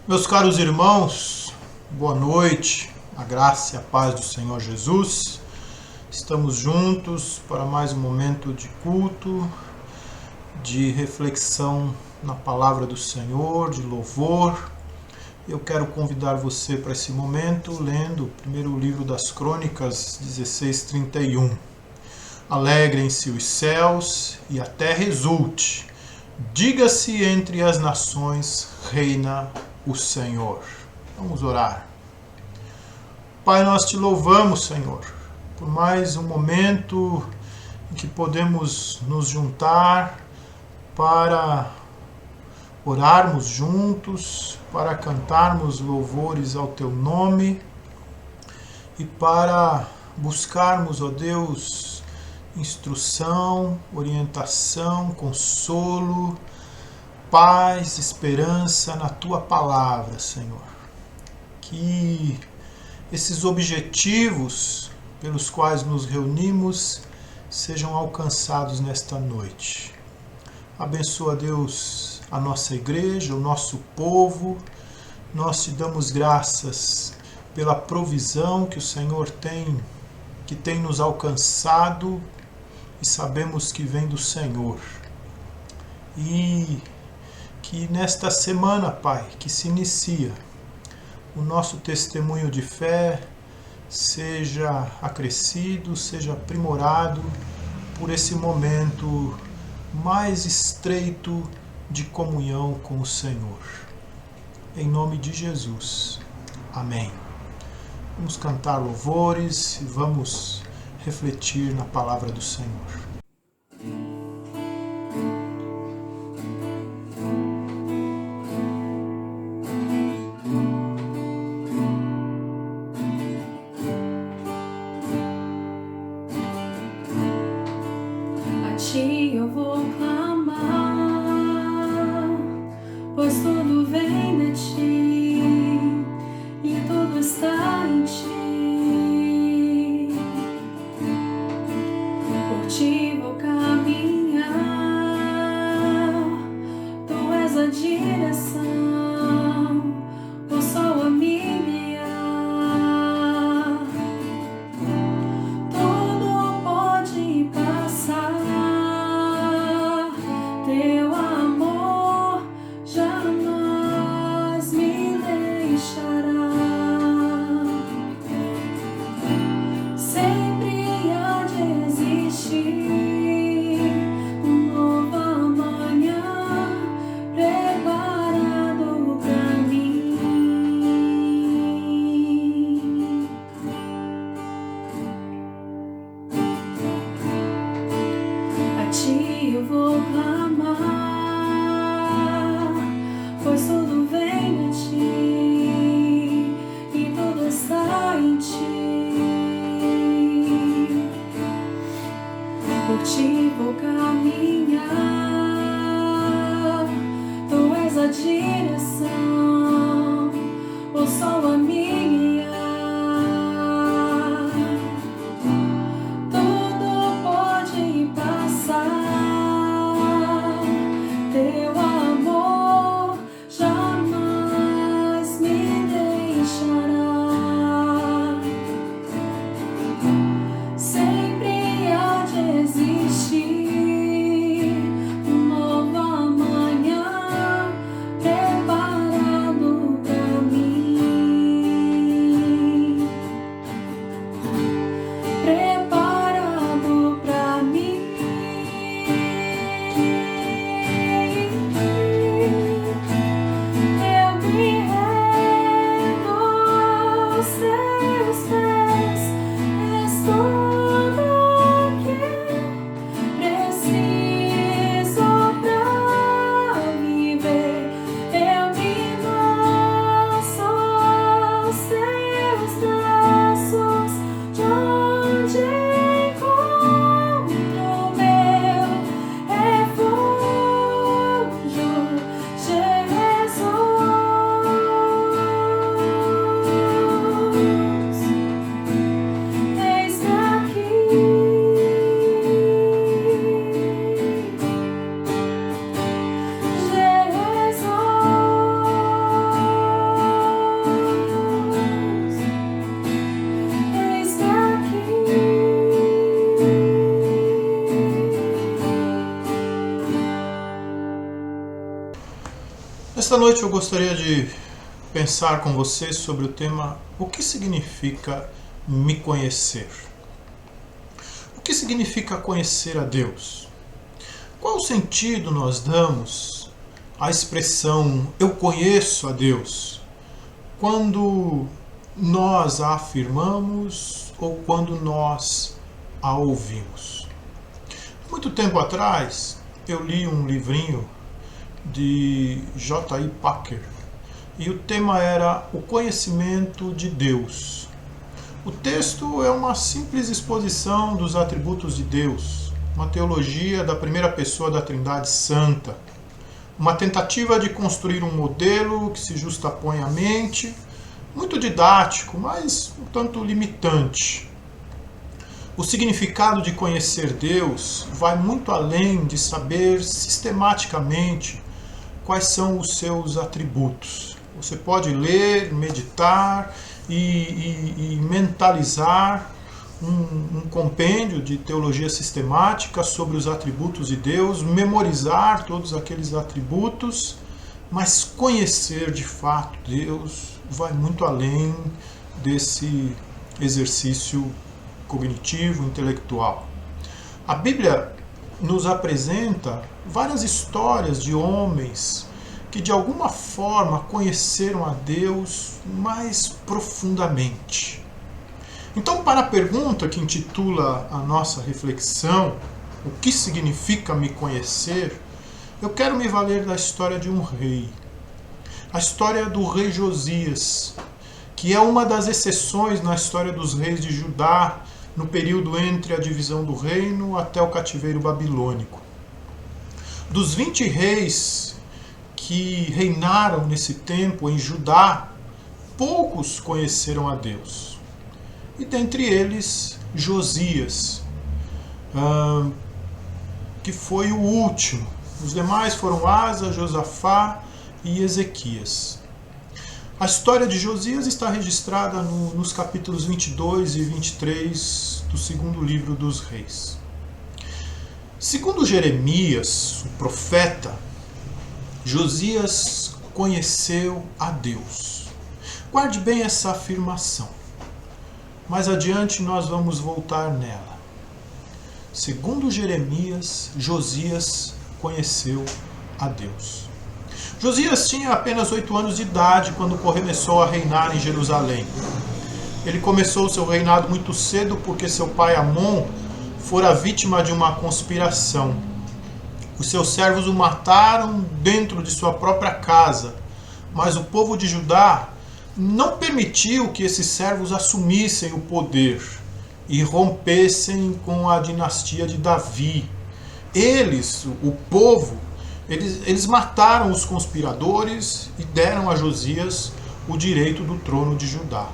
Meus caros irmãos, boa noite, a graça e a paz do Senhor Jesus. Estamos juntos para mais um momento de culto, de reflexão na palavra do Senhor, de louvor. Eu quero convidar você para esse momento lendo o primeiro livro das Crônicas 16:31. Alegrem-se os céus e a terra exulte. Diga-se entre as nações, reina o Senhor. Vamos orar. Pai, nós te louvamos, Senhor, por mais um momento em que podemos nos juntar para orarmos juntos, para cantarmos louvores ao teu nome e para buscarmos, ó Deus, instrução, orientação, consolo, paz, esperança na tua palavra, Senhor. Que esses objetivos pelos quais nos reunimos sejam alcançados nesta noite. Abençoa, Deus, a nossa igreja, o nosso povo. Nós te damos graças pela provisão que o Senhor que tem nos alcançado e sabemos que vem do Senhor. E que nesta semana, Pai, que se inicia, o nosso testemunho de fé seja acrescido, seja aprimorado por esse momento mais estreito de comunhão com o Senhor. Em nome de Jesus. Amém. Vamos cantar louvores e vamos refletir na palavra do Senhor. Eu vou clamar, pois tudo vem de ti e tudo está em ti. Por ti vou caminhar, tu és a direção, o sol a me guiar. Tudo pode passar, teu amor jamais me deixará. Sempre há de existir um novo amanhã preparado pra mim. A ti eu vou clamar, pois tudo vem de ti e tudo está em ti. Por ti vou caminhar, tu és a direção, o sol a me guiar. Tudo pode passar, teu amor jamais me deixará. Sempre há de existir um novo amanhã preparado pra mim. Preparado pra mim. Eu me rendo aos teus pés, és tudo que preciso pra viver. Eu me lanço aos teus braços, de Nesta noite eu gostaria de pensar com você sobre o tema: o que significa me conhecer? O que significa conhecer a Deus? Qual sentido nós damos à expressão eu conheço a Deus quando nós a afirmamos ou quando nós a ouvimos? Muito tempo atrás eu li um livrinho de J.I. Packer e o tema era o conhecimento de Deus. O texto é uma simples exposição dos atributos de Deus, uma teologia da primeira pessoa da Trindade Santa, uma tentativa de construir um modelo que se justapõe à mente, muito didático, mas um tanto limitante. O significado de conhecer Deus vai muito além de saber sistematicamente quais são os seus atributos. Você pode ler, meditar e mentalizar um compêndio de teologia sistemática sobre os atributos de Deus, memorizar todos aqueles atributos, mas conhecer de fato Deus vai muito além desse exercício cognitivo, intelectual. A Bíblia nos apresenta várias histórias de homens que de alguma forma conheceram a Deus mais profundamente. Então, para a pergunta que intitula a nossa reflexão, o que significa me conhecer, eu quero me valer da história de um rei. A história do rei Josias, que é uma das exceções na história dos reis de Judá, no período entre a divisão do reino até o cativeiro babilônico. Dos 20 reis que reinaram nesse tempo em Judá, poucos conheceram a Deus. E dentre eles, Josias, que foi o último. Os demais foram Asa, Josafá e Ezequias. A história de Josias está registrada nos capítulos 22 e 23 do segundo livro dos reis. Segundo Jeremias, o profeta, Josias conheceu a Deus. Guarde bem essa afirmação. Mais adiante nós vamos voltar nela. Segundo Jeremias, Josias conheceu a Deus. Josias tinha apenas 8 anos de idade quando começou a reinar em Jerusalém. Ele começou seu reinado muito cedo porque seu pai Amon fora vítima de uma conspiração. Os seus servos o mataram dentro de sua própria casa, mas o povo de Judá não permitiu que esses servos assumissem o poder e rompessem com a dinastia de Davi. Eles, o povo, eles mataram os conspiradores e deram a Josias o direito do trono de Judá.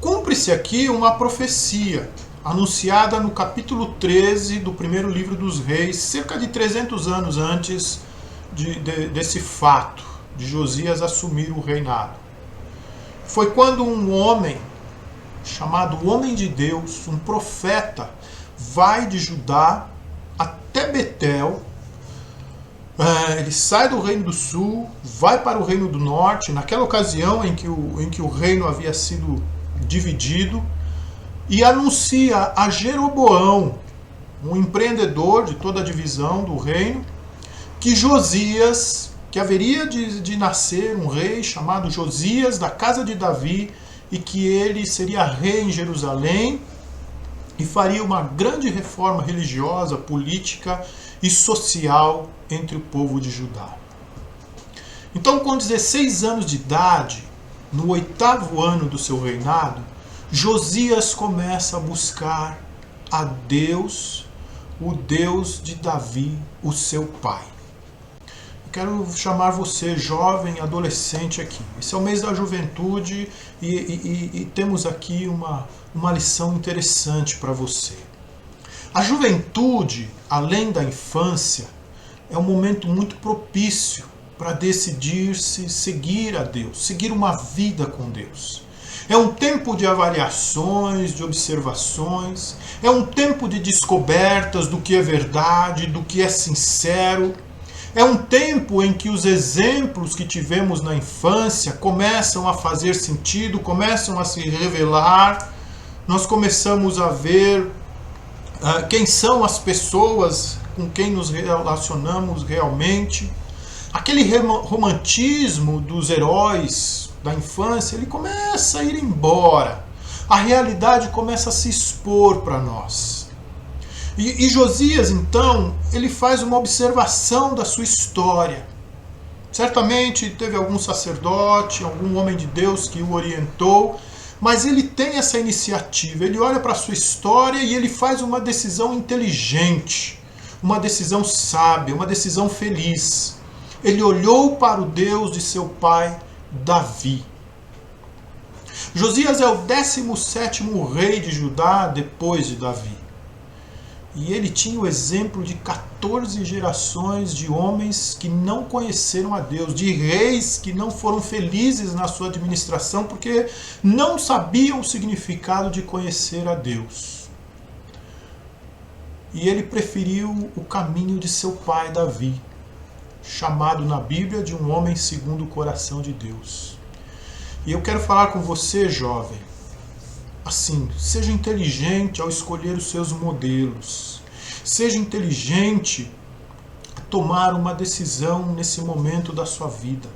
Cumpre-se aqui uma profecia anunciada no capítulo 13 do primeiro livro dos reis, cerca de 300 anos antes desse fato, de Josias assumir o reinado. Foi quando um homem, chamado Homem de Deus, um profeta, vai de Judá até Betel. Ele sai do reino do sul, vai para o reino do norte, naquela ocasião em que o reino havia sido dividido, e anuncia a Jeroboão, um empreendedor de toda a divisão do reino, que Josias, que haveria de nascer um rei chamado Josias, da casa de Davi, e que ele seria rei em Jerusalém e faria uma grande reforma religiosa, política e social entre o povo de Judá. Então, com 16 anos de idade, no 8º ano do seu reinado, Josias começa a buscar a Deus, o Deus de Davi, o seu pai. Eu quero chamar você, jovem, adolescente aqui. Esse é o mês da juventude e temos aqui uma lição interessante para você. A juventude, além da infância, é um momento muito propício para decidir-se seguir a Deus, seguir uma vida com Deus. É um tempo de avaliações, de observações, é um tempo de descobertas do que é verdade, do que é sincero. É um tempo em que os exemplos que tivemos na infância começam a fazer sentido, começam a se revelar. Nós começamos a ver quem são as pessoas com quem nos relacionamos realmente. Aquele romantismo dos heróis da infância, ele começa a ir embora. A realidade começa a se expor para nós. E Josias, então, ele faz uma observação da sua história. Certamente teve algum sacerdote, algum homem de Deus que o orientou, mas ele tem essa iniciativa. Ele olha para a sua história e ele faz uma decisão inteligente, uma decisão sábia, uma decisão feliz. Ele olhou para o Deus de seu pai, Davi. Josias é o 17º rei de Judá depois de Davi. E ele tinha o exemplo de 14 gerações de homens que não conheceram a Deus, de reis que não foram felizes na sua administração porque não sabiam o significado de conhecer a Deus. E ele preferiu o caminho de seu pai Davi, chamado na Bíblia de um homem segundo o coração de Deus. E eu quero falar com você, jovem, assim, seja inteligente ao escolher os seus modelos. Seja inteligente a tomar uma decisão nesse momento da sua vida.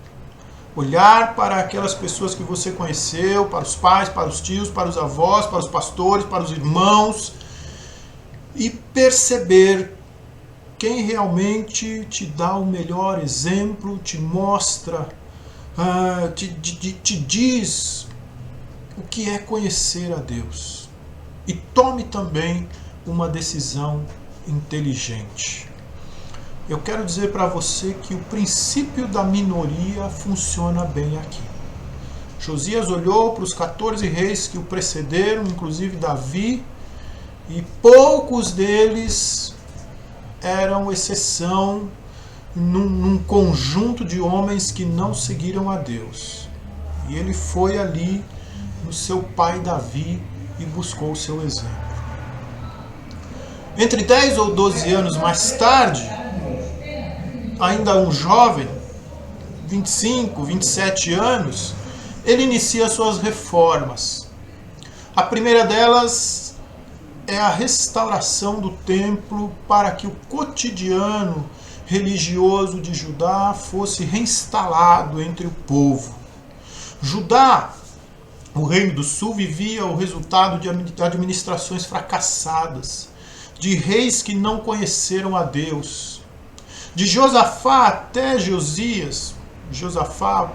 Olhar para aquelas pessoas que você conheceu, para os pais, para os tios, para os avós, para os pastores, para os irmãos, e perceber quem realmente te dá o melhor exemplo, te mostra, te diz o que é conhecer a Deus. E tome também uma decisão inteligente. Eu quero dizer para você que o princípio da minoria funciona bem aqui. Josias olhou para os 14 reis que o precederam, inclusive Davi, e poucos deles eram exceção num conjunto de homens que não seguiram a Deus. E ele foi ali no seu pai Davi e buscou o seu exemplo. Entre 10 ou 12 anos mais tarde, ainda um jovem, 25, 27 anos, ele inicia suas reformas. A primeira delas é a restauração do templo para que o cotidiano religioso de Judá fosse reinstalado entre o povo. Judá, o reino do sul, vivia o resultado de administrações fracassadas, de reis que não conheceram a Deus. De Josafá até Josias, Josafá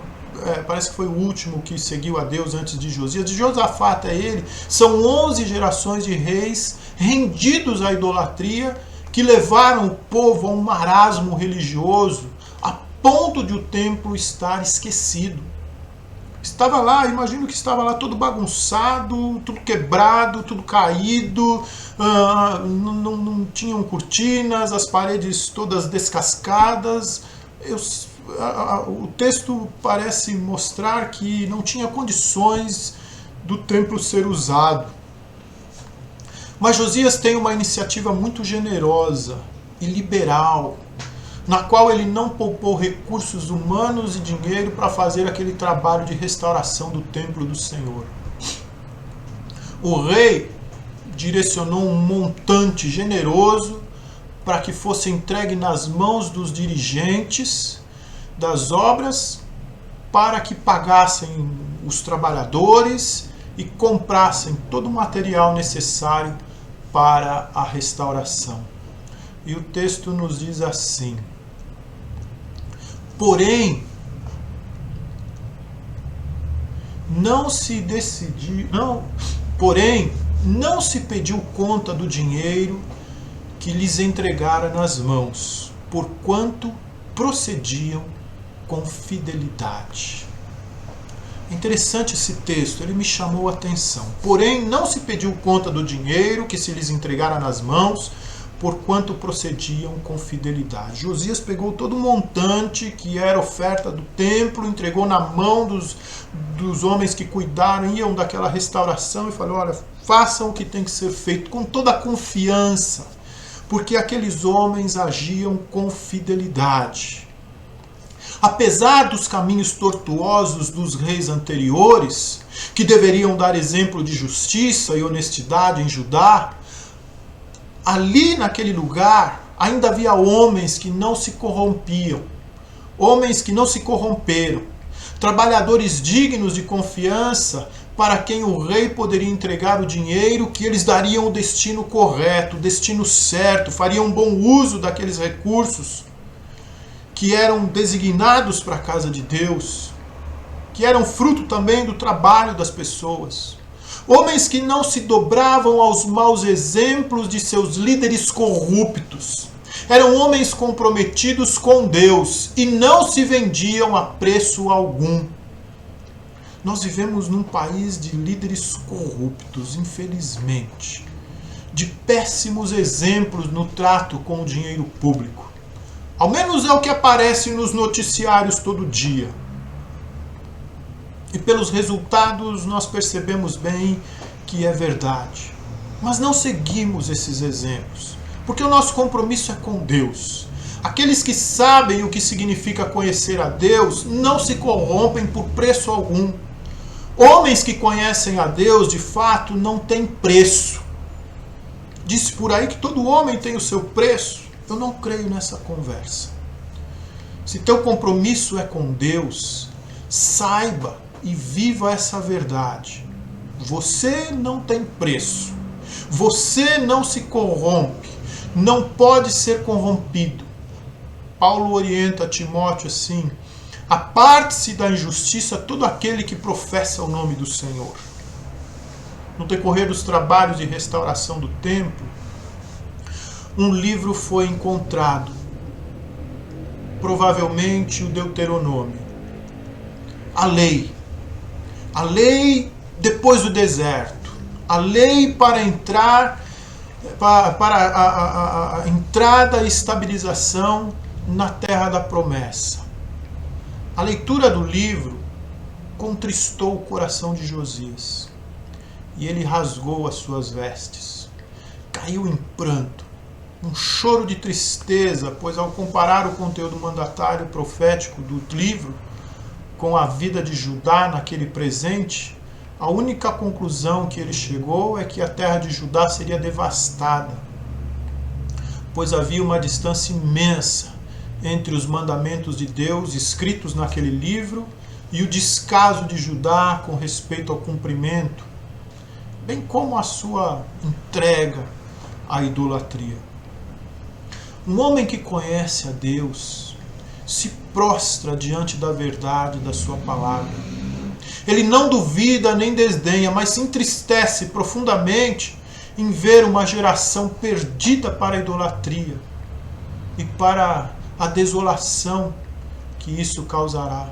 parece que foi o último que seguiu a Deus antes de Josias, de Josafá até ele, são 11 gerações de reis rendidos à idolatria, que levaram o povo a um marasmo religioso, a ponto de o templo estar esquecido. Estava lá, imagino que estava lá todo bagunçado, tudo quebrado, tudo caído, não tinham cortinas, as paredes todas descascadas. O texto parece mostrar que não tinha condições do templo ser usado. Mas Josias tem uma iniciativa muito generosa e liberal, na qual ele não poupou recursos humanos e dinheiro para fazer aquele trabalho de restauração do templo do Senhor. O rei direcionou um montante generoso para que fosse entregue nas mãos dos dirigentes das obras, para que pagassem os trabalhadores e comprassem todo o material necessário para a restauração. E o texto nos diz assim: porém, não se pediu conta do dinheiro que lhes entregara nas mãos, porquanto procediam com fidelidade. É interessante esse texto, ele me chamou a atenção. Porém, não se pediu conta do dinheiro que se lhes entregara nas mãos, porquanto procediam com fidelidade. Josias pegou todo o montante que era oferta do templo, entregou na mão dos homens que cuidaram, iam daquela restauração, e falou: olha, façam o que tem que ser feito com toda a confiança, porque aqueles homens agiam com fidelidade. Apesar dos caminhos tortuosos dos reis anteriores, que deveriam dar exemplo de justiça e honestidade em Judá, ali naquele lugar ainda havia homens que não se corrompiam, homens que não se corromperam, trabalhadores dignos de confiança para quem o rei poderia entregar o dinheiro, que eles dariam o destino correto, o destino certo, fariam bom uso daqueles recursos que eram designados para a casa de Deus, que eram fruto também do trabalho das pessoas. Homens que não se dobravam aos maus exemplos de seus líderes corruptos. Eram homens comprometidos com Deus e não se vendiam a preço algum. Nós vivemos num país de líderes corruptos, infelizmente, de péssimos exemplos no trato com o dinheiro público. Ao menos é o que aparece nos noticiários todo dia. E pelos resultados nós percebemos bem que é verdade. Mas não seguimos esses exemplos, porque o nosso compromisso é com Deus. Aqueles que sabem o que significa conhecer a Deus não se corrompem por preço algum. Homens que conhecem a Deus, de fato, não têm preço. Diz por aí que todo homem tem o seu preço. Eu não creio nessa conversa. Se teu compromisso é com Deus, saiba e viva essa verdade. Você não tem preço. Você não se corrompe. Não pode ser corrompido. Paulo orienta Timóteo assim: aparte-se da injustiça todo aquele que professa o nome do Senhor. No decorrer dos trabalhos de restauração do templo, um livro foi encontrado, provavelmente o Deuteronômio. A lei depois do deserto, a lei para entrar, para a entrada e estabilização na terra da promessa. A leitura do livro contristou o coração de Josias e ele rasgou as suas vestes, caiu em pranto, um choro de tristeza, pois ao comparar o conteúdo mandatário profético do livro com a vida de Judá naquele presente, a única conclusão que ele chegou é que a terra de Judá seria devastada, pois havia uma distância imensa entre os mandamentos de Deus escritos naquele livro e o descaso de Judá com respeito ao cumprimento, bem como a sua entrega à idolatria. Um homem que conhece a Deus se prostra diante da verdade da sua palavra. Ele não duvida nem desdenha, mas se entristece profundamente em ver uma geração perdida para a idolatria e para a desolação que isso causará.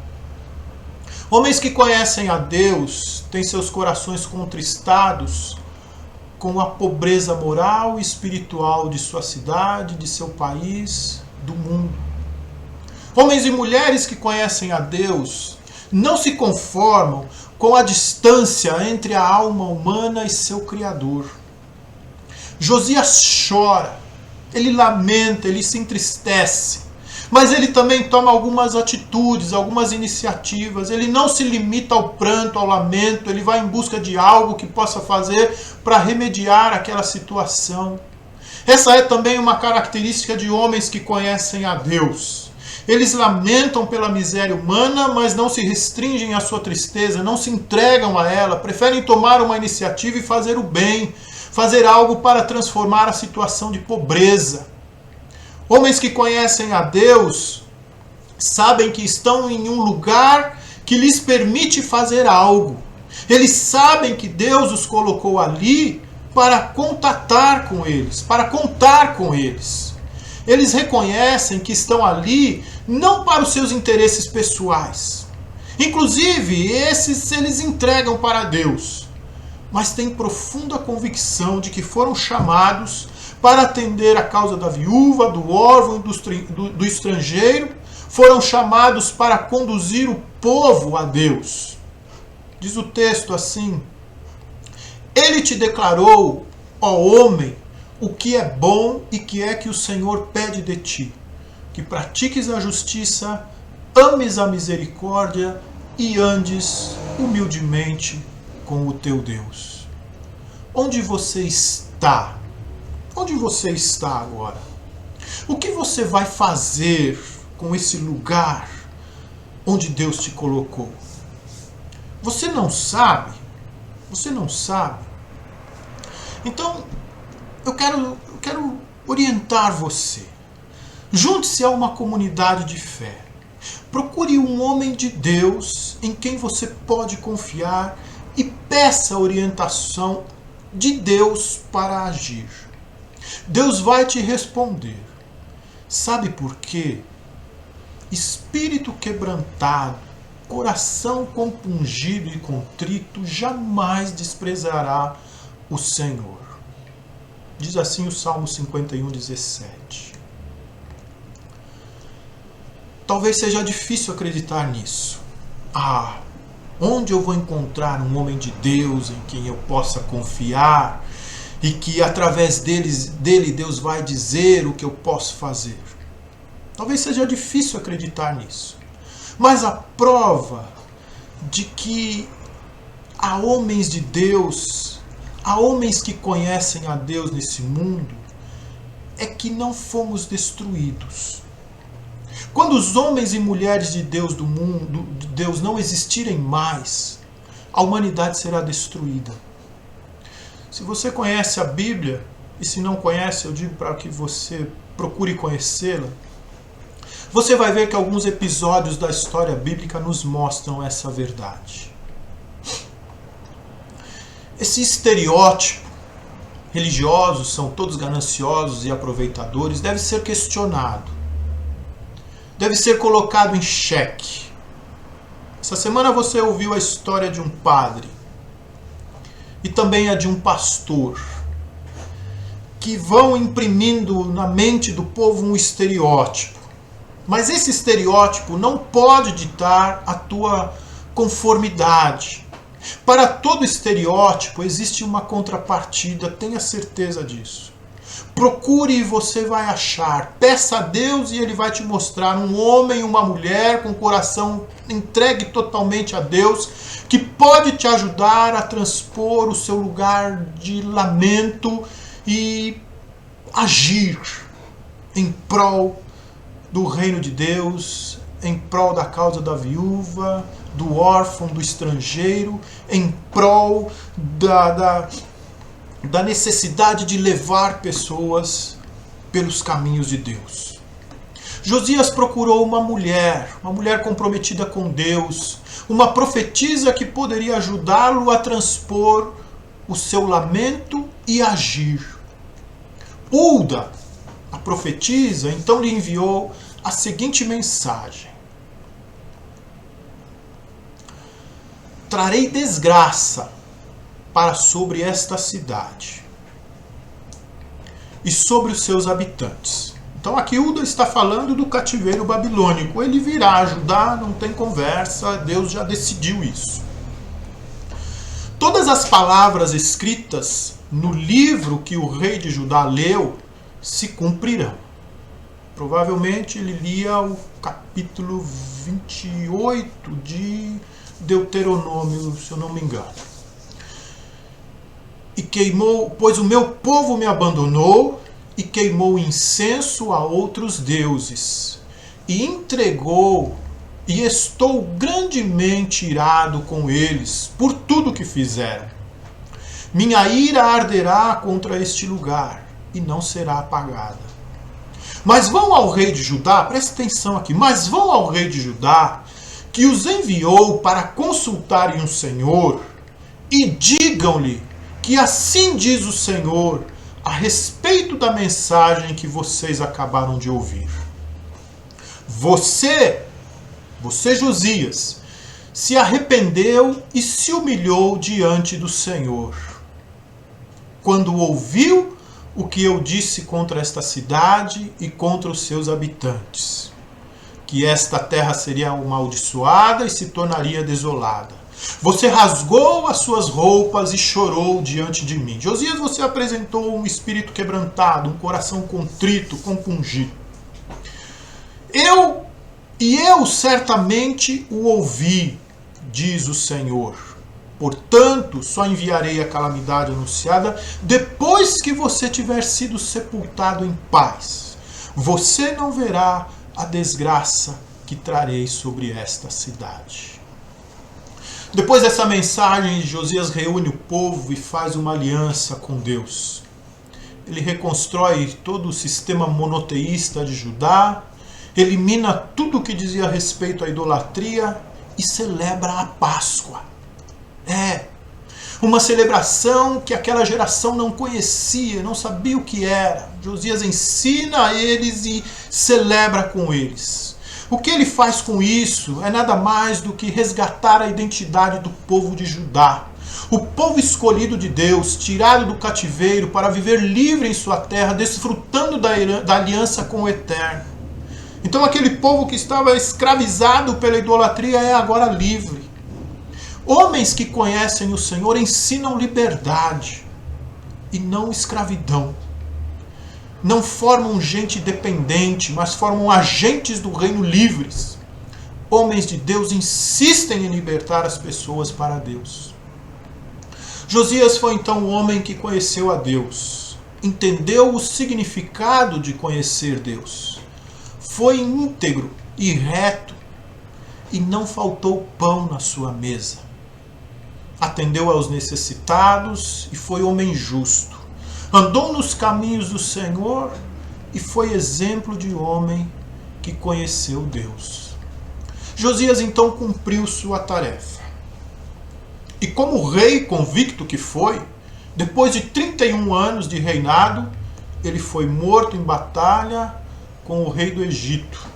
Homens que conhecem a Deus têm seus corações contristados com a pobreza moral e espiritual de sua cidade, de seu país, do mundo. Homens e mulheres que conhecem a Deus não se conformam com a distância entre a alma humana e seu Criador. Josias chora, ele lamenta, ele se entristece, mas ele também toma algumas atitudes, algumas iniciativas. Ele não se limita ao pranto, ao lamento, ele vai em busca de algo que possa fazer para remediar aquela situação. Essa é também uma característica de homens que conhecem a Deus. Eles lamentam pela miséria humana, mas não se restringem à sua tristeza, não se entregam a ela, preferem tomar uma iniciativa e fazer o bem, fazer algo para transformar a situação de pobreza. Homens que conhecem a Deus sabem que estão em um lugar que lhes permite fazer algo. Eles sabem que Deus os colocou ali para contatar com eles, para contar com eles. Eles reconhecem que estão ali não para os seus interesses pessoais. Inclusive, esses eles entregam para Deus, mas têm profunda convicção de que foram chamados para atender a causa da viúva, do órfão, do estrangeiro, foram chamados para conduzir o povo a Deus. Diz o texto assim: Ele te declarou, ó homem, o que é bom e que é que o Senhor pede de ti. Que pratiques a justiça, ames a misericórdia e andes humildemente com o teu Deus. Onde você está? Onde você está agora? O que você vai fazer com esse lugar onde Deus te colocou? Você não sabe? Você não sabe? Então, eu quero orientar você. Junte-se a uma comunidade de fé. Procure um homem de Deus em quem você pode confiar e peça orientação de Deus para agir. Deus vai te responder. Sabe por quê? Espírito quebrantado, coração compungido e contrito jamais desprezará o Senhor. Diz assim o Salmo 51:17. Talvez seja difícil acreditar nisso. Onde eu vou encontrar um homem de Deus em quem eu possa confiar e que através dele Deus vai dizer o que eu posso fazer? Talvez seja difícil acreditar nisso. Mas a prova de que há homens de Deus, há homens que conhecem a Deus nesse mundo, é que não fomos destruídos. Quando os homens e mulheres de Deus do mundo, de Deus não existirem mais, a humanidade será destruída. Se você conhece a Bíblia, e se não conhece, eu digo para que você procure conhecê-la, você vai ver que alguns episódios da história bíblica nos mostram essa verdade. Esse estereótipo, religiosos são todos gananciosos e aproveitadores, deve ser questionado. Deve ser colocado em xeque. Essa semana você ouviu a história de um padre e também a de um pastor que vão imprimindo na mente do povo um estereótipo. Mas esse estereótipo não pode ditar a tua conformidade. Para todo estereótipo existe uma contrapartida, tenha certeza disso. Procure e você vai achar. Peça a Deus e Ele vai te mostrar um homem e uma mulher com o coração entregue totalmente a Deus, que pode te ajudar a transpor o seu lugar de lamento e agir em prol do reino de Deus, em prol da causa da viúva, do órfão, do estrangeiro, em prol da necessidade de levar pessoas pelos caminhos de Deus. Josias procurou uma mulher comprometida com Deus, uma profetisa que poderia ajudá-lo a transpor o seu lamento e agir. Hulda, a profetisa, então lhe enviou a seguinte mensagem: trarei desgraça para sobre esta cidade e sobre os seus habitantes. Então aqui Hulda está falando do cativeiro babilônico. Ele virá ajudar, não tem conversa, Deus já decidiu isso. Todas as palavras escritas no livro que o rei de Judá leu se cumprirão. Provavelmente ele lia o capítulo 28 de Deuteronômio, se eu não me engano. E queimou, pois o meu povo me abandonou e queimou incenso a outros deuses, e entregou, e estou grandemente irado com eles por tudo que fizeram. Minha ira arderá contra este lugar, e não será apagada. Mas vão ao rei de Judá, preste atenção aqui, mas vão ao rei de Judá, que os enviou para consultarem o Senhor, e digam-lhe que assim diz o Senhor a respeito da mensagem que vocês acabaram de ouvir. Você Josias, se arrependeu e se humilhou diante do Senhor, quando ouviu o que eu disse contra esta cidade e contra os seus habitantes, que esta terra seria amaldiçoada e se tornaria desolada. Você rasgou as suas roupas e chorou diante de mim. Josias, você apresentou um espírito quebrantado, um coração contrito, compungido. Eu certamente o ouvi, diz o Senhor. Portanto, só enviarei a calamidade anunciada depois que você tiver sido sepultado em paz. Você não verá a desgraça que trarei sobre esta cidade. Depois dessa mensagem, Josias reúne o povo e faz uma aliança com Deus. Ele reconstrói todo o sistema monoteísta de Judá, elimina tudo o que dizia respeito à idolatria e celebra a Páscoa. Uma celebração que aquela geração não conhecia, não sabia o que era. Josias ensina a eles e celebra com eles. O que ele faz com isso é nada mais do que resgatar a identidade do povo de Judá. O povo escolhido de Deus, tirado do cativeiro para viver livre em sua terra, desfrutando da aliança com o Eterno. Então aquele povo que estava escravizado pela idolatria é agora livre. Homens que conhecem o Senhor ensinam liberdade e não escravidão. Não formam gente dependente, mas formam agentes do reino livres. Homens de Deus insistem em libertar as pessoas para Deus. Josias foi então o homem que conheceu a Deus, entendeu o significado de conhecer Deus, foi íntegro e reto e não faltou pão na sua mesa. Atendeu aos necessitados e foi homem justo. Andou nos caminhos do Senhor e foi exemplo de homem que conheceu Deus. Josias então cumpriu sua tarefa. E como rei convicto que foi, depois de 31 anos de reinado, ele foi morto em batalha com o rei do Egito,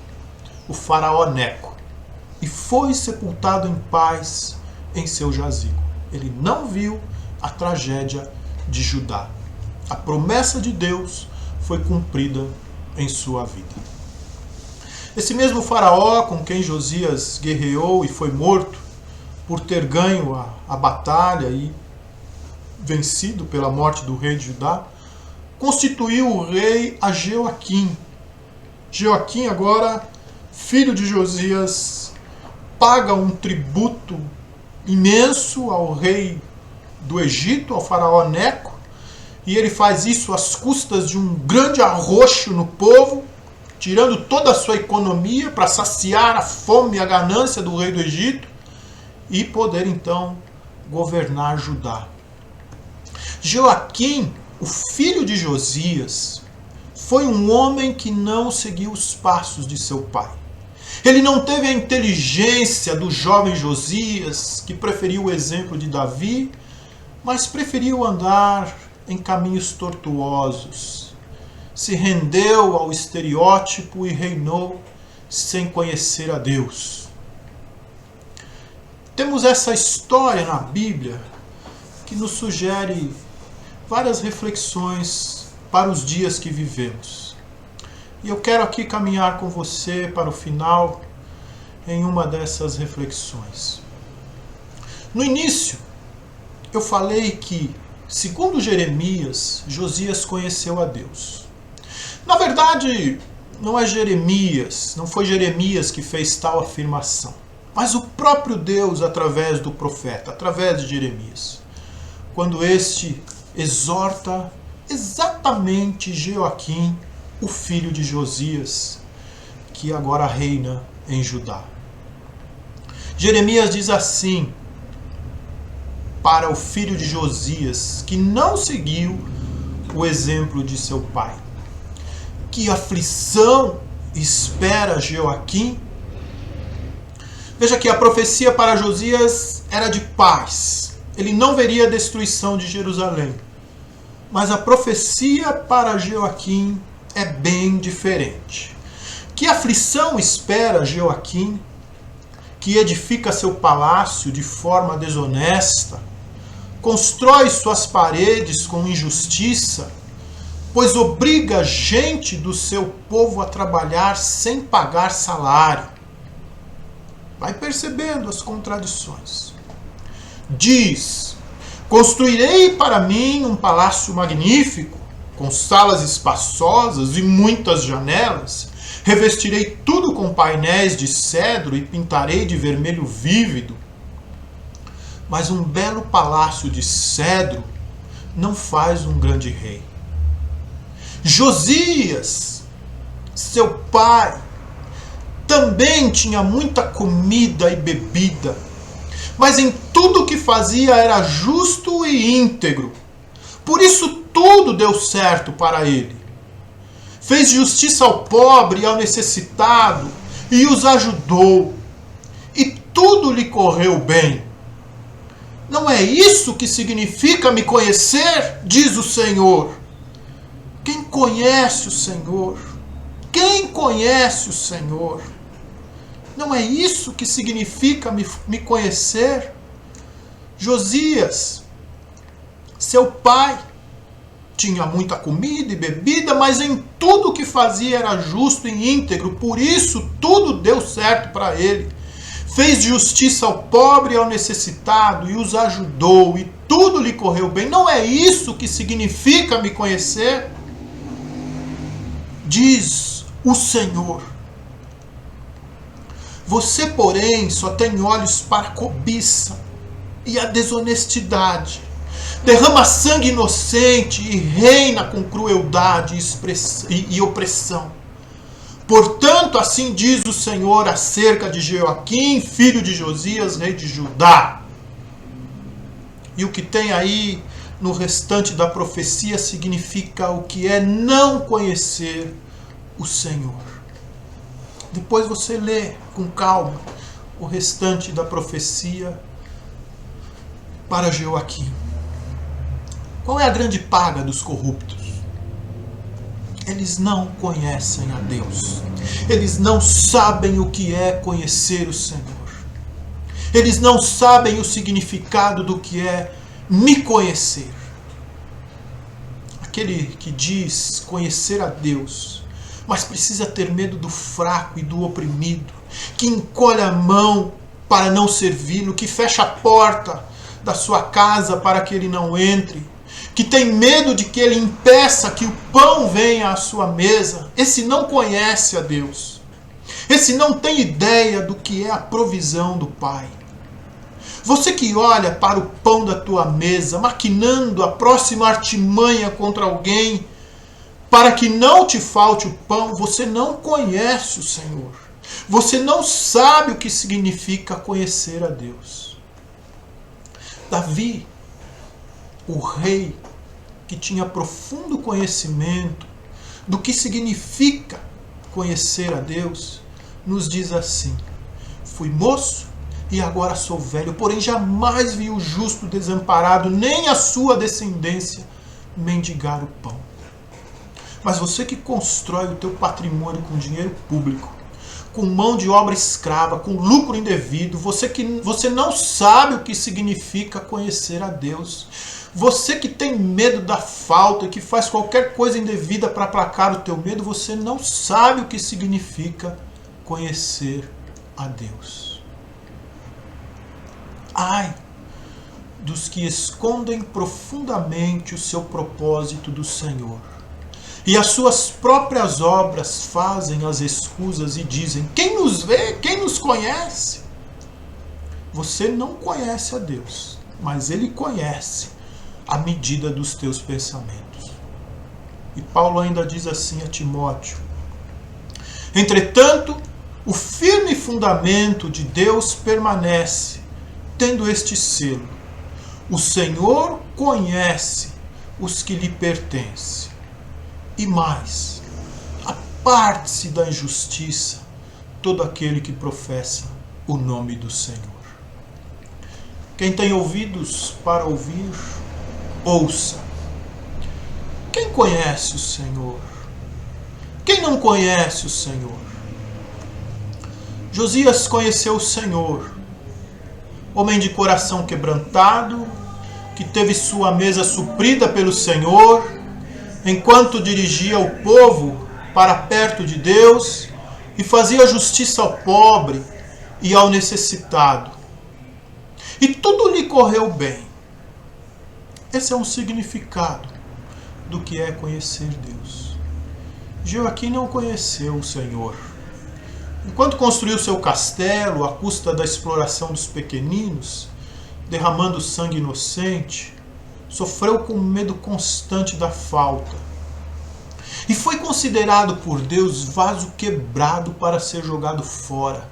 o faraó Neco, e foi sepultado em paz em seu jazigo. Ele não viu a tragédia de Judá. A promessa de Deus foi cumprida em sua vida. Esse mesmo faraó com quem Josias guerreou e foi morto por ter ganho a batalha e vencido pela morte do rei de Judá, constituiu o rei a Jeoaquim. Jeoaquim, agora filho de Josias, paga um tributo imenso ao rei do Egito, ao faraó Neco, e ele faz isso às custas de um grande arroxo no povo, tirando toda a sua economia para saciar a fome e a ganância do rei do Egito e poder então governar Judá. Jeoaquim, o filho de Josias, foi um homem que não seguiu os passos de seu pai. Ele não teve a inteligência do jovem Josias, que preferiu o exemplo de Davi, mas preferiu andar em caminhos tortuosos. Se rendeu ao estereótipo e reinou sem conhecer a Deus. Temos essa história na Bíblia que nos sugere várias reflexões para os dias que vivemos. E eu quero aqui caminhar com você para o final em uma dessas reflexões. No início, eu falei que, segundo Jeremias, Josias conheceu a Deus. Na verdade, não foi Jeremias que fez tal afirmação, mas o próprio Deus através do profeta, através de Jeremias, quando este exorta exatamente Jeoaquim, o filho de Josias, que agora reina em Judá. Jeremias diz assim para o filho de Josias, que não seguiu o exemplo de seu pai: que aflição espera Jeoaquim? Veja que a profecia para Josias era de paz. Ele não veria a destruição de Jerusalém. Mas a profecia para Jeoaquim é bem diferente. Que aflição espera Jeoaquim, que edifica seu palácio de forma desonesta, constrói suas paredes com injustiça, pois obriga gente do seu povo a trabalhar sem pagar salário. Vai percebendo as contradições. diz: construirei para mim um palácio magnífico, com salas espaçosas e muitas janelas. Revestirei tudo com painéis de cedro e pintarei de vermelho vívido. Mas um belo palácio de cedro não faz um grande rei. Josias, seu pai, também tinha muita comida e bebida, mas em tudo o que fazia era justo e íntegro. Por isso tudo deu certo para ele. Fez justiça ao pobre e ao necessitado e os ajudou. E tudo lhe correu bem. Não é isso que significa me conhecer, diz o Senhor. Quem conhece o Senhor? Quem conhece o Senhor? Não é isso que significa me conhecer? Josias, seu pai, tinha muita comida e bebida, mas em tudo o que fazia era justo e íntegro, por isso tudo deu certo para ele. Fez justiça ao pobre e ao necessitado e os ajudou, e tudo lhe correu bem. Não é isso que significa me conhecer? Diz o Senhor. Você, porém, só tem olhos para a cobiça e a desonestidade. Derrama sangue inocente e reina com crueldade e opressão. Portanto, assim diz o Senhor acerca de Joaquim, filho de Josias, rei de Judá. E o que tem aí no restante da profecia significa o que é não conhecer o Senhor. Depois você lê com calma o restante da profecia para Joaquim. Qual é a grande paga dos corruptos? Eles não conhecem a Deus. Eles não sabem o que é conhecer o Senhor. Eles não sabem o significado do que é me conhecer. Aquele que diz conhecer a Deus, mas precisa ter medo do fraco e do oprimido, que encolhe a mão para não servi-lo, que fecha a porta da sua casa para que ele não entre, que tem medo de que ele impeça que o pão venha à sua mesa. Esse não conhece a Deus. Esse não tem ideia do que é a provisão do Pai. Você que olha para o pão da tua mesa, maquinando a próxima artimanha contra alguém, para que não te falte o pão, você não conhece o Senhor. Você não sabe o que significa conhecer a Deus. Davi, o rei que tinha profundo conhecimento do que significa conhecer a Deus, nos diz assim: fui moço e agora sou velho, porém jamais vi o justo desamparado, nem a sua descendência mendigar o pão. Mas você que constrói o teu patrimônio com dinheiro público, com mão de obra escrava, com lucro indevido, você não sabe o que significa conhecer a Deus. Você que tem medo da falta e que faz qualquer coisa indevida para aplacar o teu medo, você não sabe o que significa conhecer a Deus. Ai dos que escondem profundamente o seu propósito do Senhor, e as suas próprias obras fazem as escusas e dizem: quem nos vê, quem nos conhece? Você não conhece a Deus, mas Ele conhece a medida dos teus pensamentos. E Paulo ainda diz assim a Timóteo: entretanto, o firme fundamento de Deus permanece, tendo este selo: o Senhor conhece os que lhe pertencem. E mais, aparte-se da injustiça todo aquele que professa o nome do Senhor. Quem tem ouvidos para ouvir, ouça. Quem conhece o Senhor? Quem não conhece o Senhor? Josias conheceu o Senhor, homem de coração quebrantado, que teve sua mesa suprida pelo Senhor, enquanto dirigia o povo para perto de Deus e fazia justiça ao pobre e ao necessitado. e tudo lhe correu bem. Esse é um significado do que é conhecer Deus. Joaquim não conheceu o Senhor. Enquanto construiu seu castelo à custa da exploração dos pequeninos, derramando sangue inocente, sofreu com medo constante da falta. E foi considerado por Deus vaso quebrado para ser jogado fora.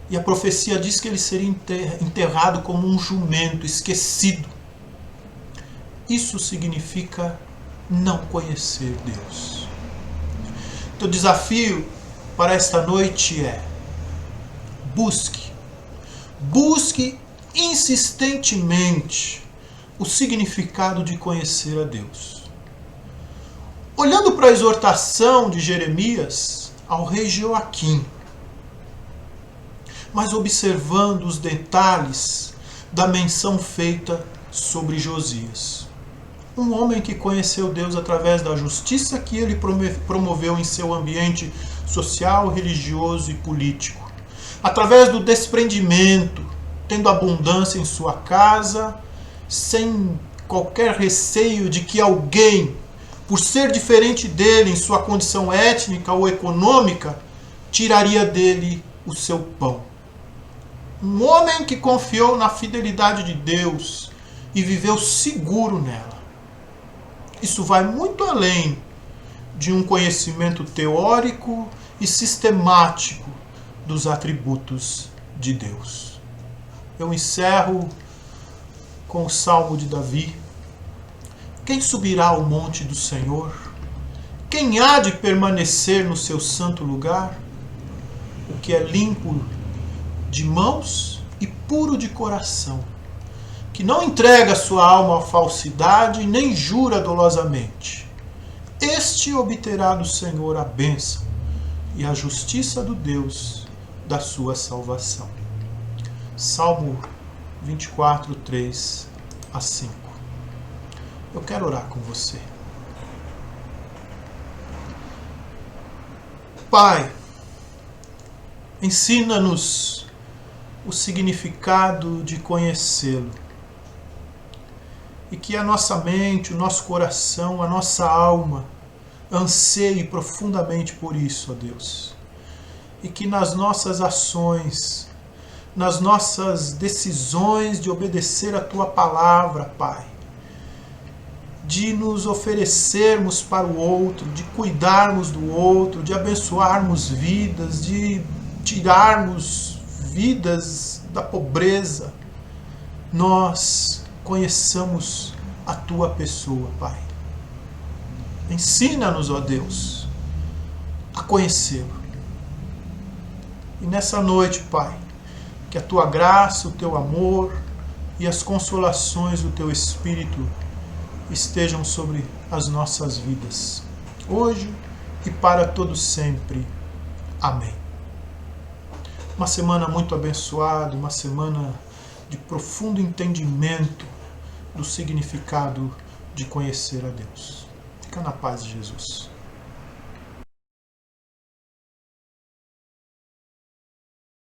E a profecia diz que ele seria enterrado como um jumento esquecido. Isso significa não conhecer Deus. Então, o desafio para esta noite é: busque insistentemente o significado de conhecer a Deus. Olhando para a exortação de Jeremias ao rei Joaquim, mas observando os detalhes da menção feita sobre Josias. Um homem que conheceu Deus através da justiça que ele promoveu em seu ambiente social, religioso e político. Através do desprendimento, tendo abundância em sua casa, sem qualquer receio de que alguém, por ser diferente dele em sua condição étnica ou econômica, tiraria dele o seu pão. Um homem que confiou na fidelidade de Deus e viveu seguro nela. Isso vai muito além de um conhecimento teórico e sistemático dos atributos de Deus. Eu encerro com o Salmo de Davi. Quem subirá ao monte do Senhor? Quem há de permanecer no seu santo lugar? O que é limpo de mãos e puro de coração, que não entrega sua alma à falsidade nem jura dolosamente. Este obterá do Senhor a bênção e a justiça do Deus da sua salvação. Salmo 24, 3 a 5. Eu quero orar com você. Pai, ensina-nos o significado de conhecê-lo. E que a nossa mente, o nosso coração, a nossa alma anseie profundamente por isso, ó Deus. E que nas nossas ações, nas nossas decisões de obedecer a Tua palavra, Pai, de nos oferecermos para o outro, de cuidarmos do outro, de abençoarmos vidas, de tirarmos vidas da pobreza, nós conheçamos a Tua pessoa, Pai. Ensina-nos, ó Deus, a conhecê-lo. E nessa noite, Pai, que a Tua graça, o Teu amor e as consolações do Teu Espírito estejam sobre as nossas vidas, hoje e para todo sempre. Amém. Uma semana muito abençoada, uma semana de profundo entendimento do significado de conhecer a Deus. Fica na paz de Jesus.